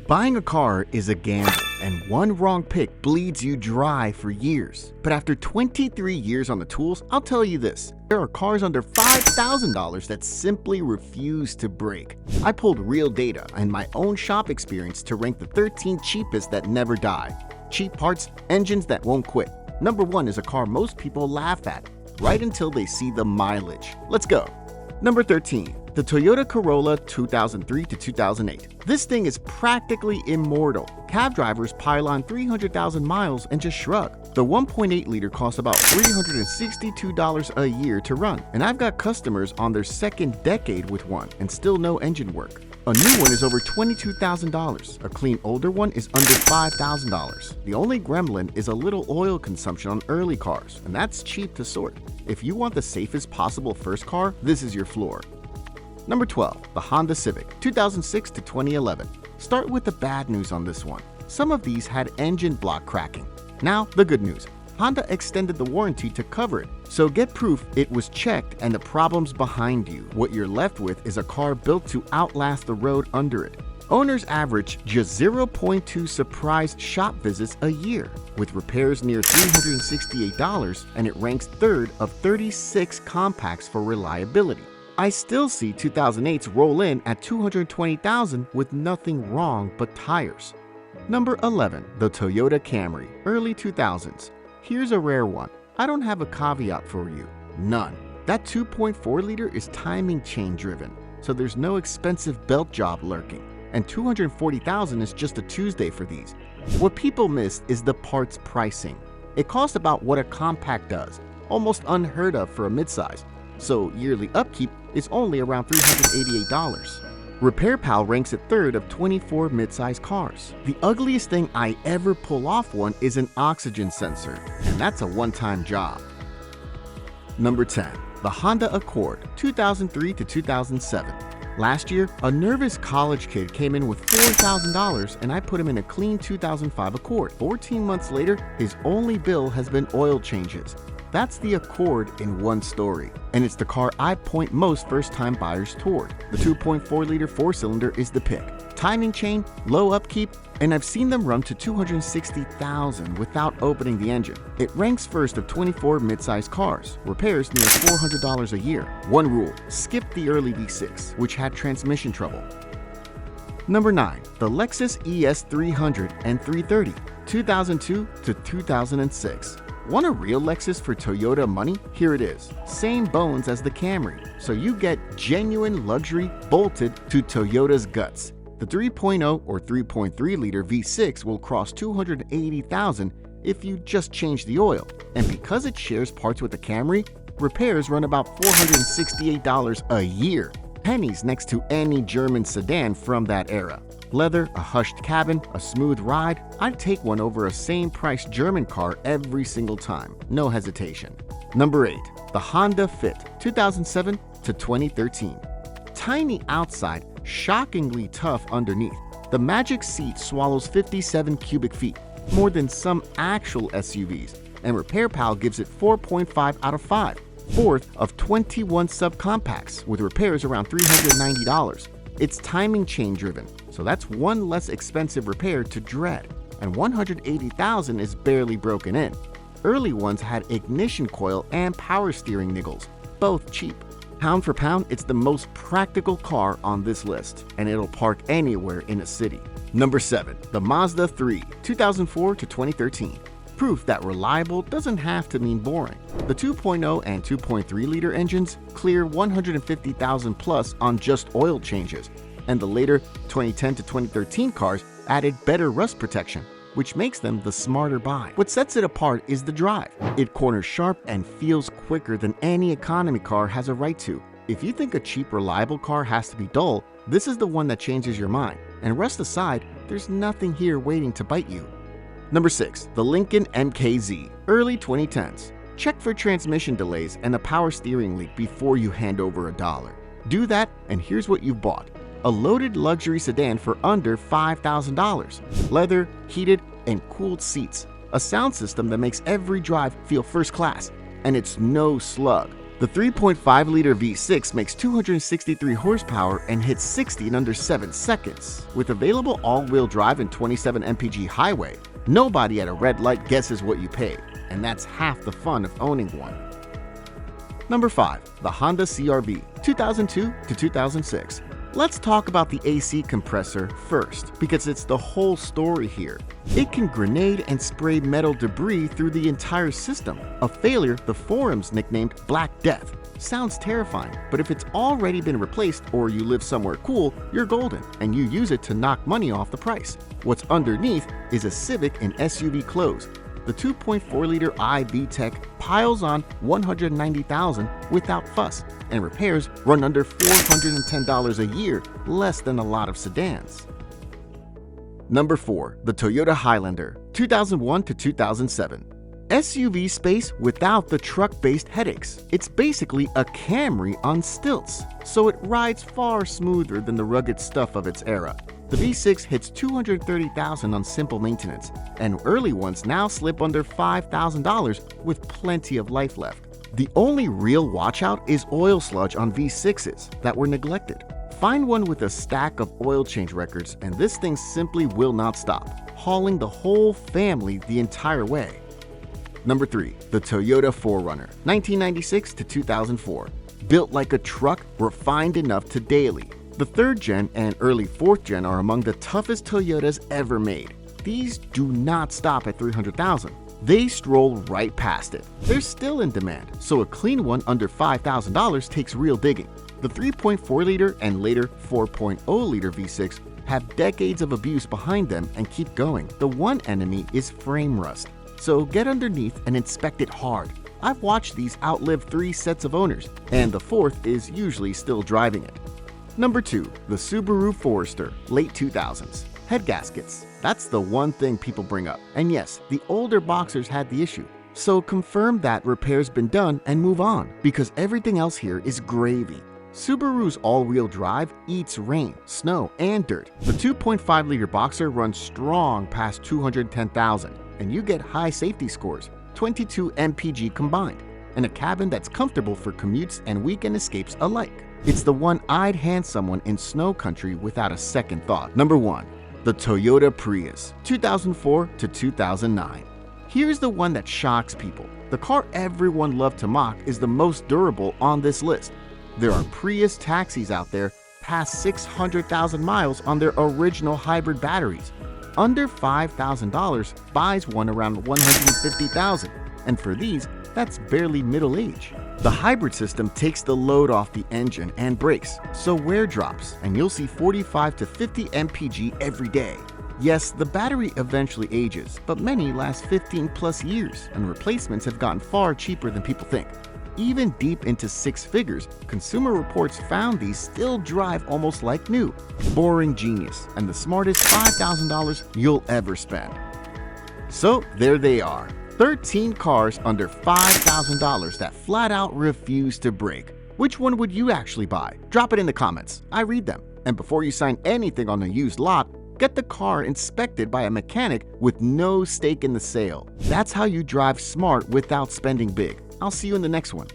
Buying a car is a gamble, and one wrong pick bleeds you dry for years. But after 23 years on the tools, I'll tell you this: there are cars under $5,000 that simply refuse to break. I pulled real data and my own shop experience to rank the 13 cheapest that never die. Cheap parts, engines that won't quit. Number 1 is a car most people laugh at, right until they see the mileage. Let's go. Number 13. The Toyota Corolla 2003 to 2008. This thing is practically immortal. Cab drivers pile on 300,000 miles and just shrug. The 1.8 liter costs about $362 a year to run, and I've got customers on their second decade with one and still no engine work. A new one is over $22,000. A clean older one is under $5,000. The only gremlin is a little oil consumption on early cars, and that's cheap to sort. If you want the safest possible first car, this is your floor. Number 12, the Honda Civic, 2006 to 2011. Start with the bad news on this one. Some of these had engine block cracking. Now, the good news. Honda extended the warranty to cover it, so get proof it was checked and the problem's behind you. What you're left with is a car built to outlast the road under it. Owners average just 0.2 surprise shop visits a year, with repairs near $368, and it ranks third of 36 compacts for reliability. I still see 2008s roll in at $220,000 with nothing wrong but tires. Number 11, the Toyota Camry, early 2000s. Here's a rare one. I don't have a caveat for you. None. That 2.4 liter is timing chain driven, so there's no expensive belt job lurking. And $240,000 is just a Tuesday for these. What people miss is the parts pricing. It costs about what a compact does, almost unheard of for a midsize. So yearly upkeep is only around $388. RepairPal ranks at third of 24 midsize cars. The ugliest thing I ever pull off one is an oxygen sensor, and that's a one-time job. Number 10, the Honda Accord, 2003 to 2007. Last year, a nervous college kid came in with $4,000 and I put him in a clean 2005 Accord. 14 months later, his only bill has been oil changes. That's the Accord in one story, and it's the car I point most first-time buyers toward. The 2.4 liter 4-cylinder is the pick. Timing chain, low upkeep, and I've seen them run to $260,000 without opening the engine. It ranks first of 24 midsize cars, repairs near $400 a year. One rule: skip the early V6, which had transmission trouble. Number 9, the Lexus ES 300 and 330, 2002 to 2006. Want a real Lexus for Toyota money? Here it is. Same bones as the Camry, so you get genuine luxury bolted to Toyota's guts. The 3.0 or 3.3 liter V6 will cross $280,000 if you just change the oil. And because it shares parts with the Camry, repairs run about $468 a year. Pennies next to any German sedan from that era. Leather, a hushed cabin, a smooth ride. I'd take one over a same-priced German car every single time. No hesitation. Number 8, the Honda Fit, 2007 to 2013. Tiny outside, shockingly tough underneath. The magic seat swallows 57 cubic feet, more than some actual SUVs, and RepairPal gives it 4.5 out of 5. Fourth of 21 subcompacts, with repairs around $390. It's timing chain driven, so that's one less expensive repair to dread, and $180,000 is barely broken in. Early ones had ignition coil and power steering niggles, both cheap. Pound for pound, it's the most practical car on this list, and it'll park anywhere in a city. Number 7, the Mazda 3, 2004 to 2013. Proof that reliable doesn't have to mean boring. The 2.0 and 2.3 liter engines clear $150,000 plus on just oil changes, and the later 2010 to 2013 cars added better rust protection, which makes them the smarter buy. What sets it apart is the drive. It corners sharp and feels quicker than any economy car has a right to. If you think a cheap, reliable car has to be dull, this is the one that changes your mind. And rust aside, there's nothing here waiting to bite you. Number 6, the Lincoln MKZ, early 2010s. Check for transmission delays and a power steering leak before you hand over $1. Do that, and here's what you've bought: a loaded luxury sedan for under $5,000. Leather, heated, and cooled seats. A sound system that makes every drive feel first class. And it's no slug. The 3.5-liter V6 makes 263 horsepower and hits 60 in under 7 seconds. With available all-wheel drive and 27 mpg highway, nobody at a red light guesses what you paid, and that's half the fun of owning one. Number 5. The Honda CR-V, 2002 to 2006. Let's talk about the AC compressor first, because it's the whole story here. It can grenade and spray metal debris through the entire system, a failure the forums nicknamed Black Death. Sounds terrifying, but if it's already been replaced or you live somewhere cool, you're golden, and you use it to knock money off the price. What's underneath is a Civic in SUV clothes. The 2.4-liter i-VTEC piles on $190,000 without fuss, and repairs run under $410 a year, less than a lot of sedans. Number 4. The Toyota Highlander, 2001 to 2007. SUV space without the truck-based headaches. It's basically a Camry on stilts, so it rides far smoother than the rugged stuff of its era. The V6 hits $230,000 on simple maintenance, and early ones now slip under $5,000 with plenty of life left. The only real watch-out is oil sludge on V6s that were neglected. Find one with a stack of oil change records, and this thing simply will not stop, hauling the whole family the entire way. Number 3. The Toyota 4Runner, 1996 to 2004. Built like a truck, refined enough to daily. The 3rd gen and early 4th gen are among the toughest Toyotas ever made. These do not stop at 300,000. They stroll right past it. They're still in demand, so a clean one under $5,000 takes real digging. The 3.4-liter and later 4.0-liter V6 have decades of abuse behind them and keep going. The one enemy is frame rust, so get underneath and inspect it hard. I've watched these outlive 3 sets of owners, and the 4th is usually still driving it. Number 2. The Subaru Forester, late 2000s. Head gaskets. That's the one thing people bring up. And yes, the older Boxers had the issue. So confirm that repair's been done and move on, because everything else here is gravy. Subaru's all-wheel drive eats rain, snow, and dirt. The 2.5-liter Boxer runs strong past 210,000, and you get high safety scores, 22 mpg combined, and a cabin that's comfortable for commutes and weekend escapes alike. It's the one I'd hand someone in snow country without a second thought. Number 1. The Toyota Prius, 2004 to 2009. Here's the one that shocks people. The car everyone loved to mock is the most durable on this list. There are Prius taxis out there past 600,000 miles on their original hybrid batteries. Under $5,000 buys one around $150,000, and for these, that's barely middle age. The hybrid system takes the load off the engine and brakes, so wear drops, and you'll see 45 to 50 mpg every day. Yes, the battery eventually ages, but many last 15 plus years, and replacements have gotten far cheaper than people think. Even deep into 6 figures, Consumer Reports found these still drive almost like new. Boring genius, and the smartest $5,000 you'll ever spend. So there they are. 13 cars under $5,000 that flat out refuse to break. Which one would you actually buy? Drop it in the comments. I read them. And before you sign anything on a used lot, get the car inspected by a mechanic with no stake in the sale. That's how you drive smart without spending big. I'll see you in the next one.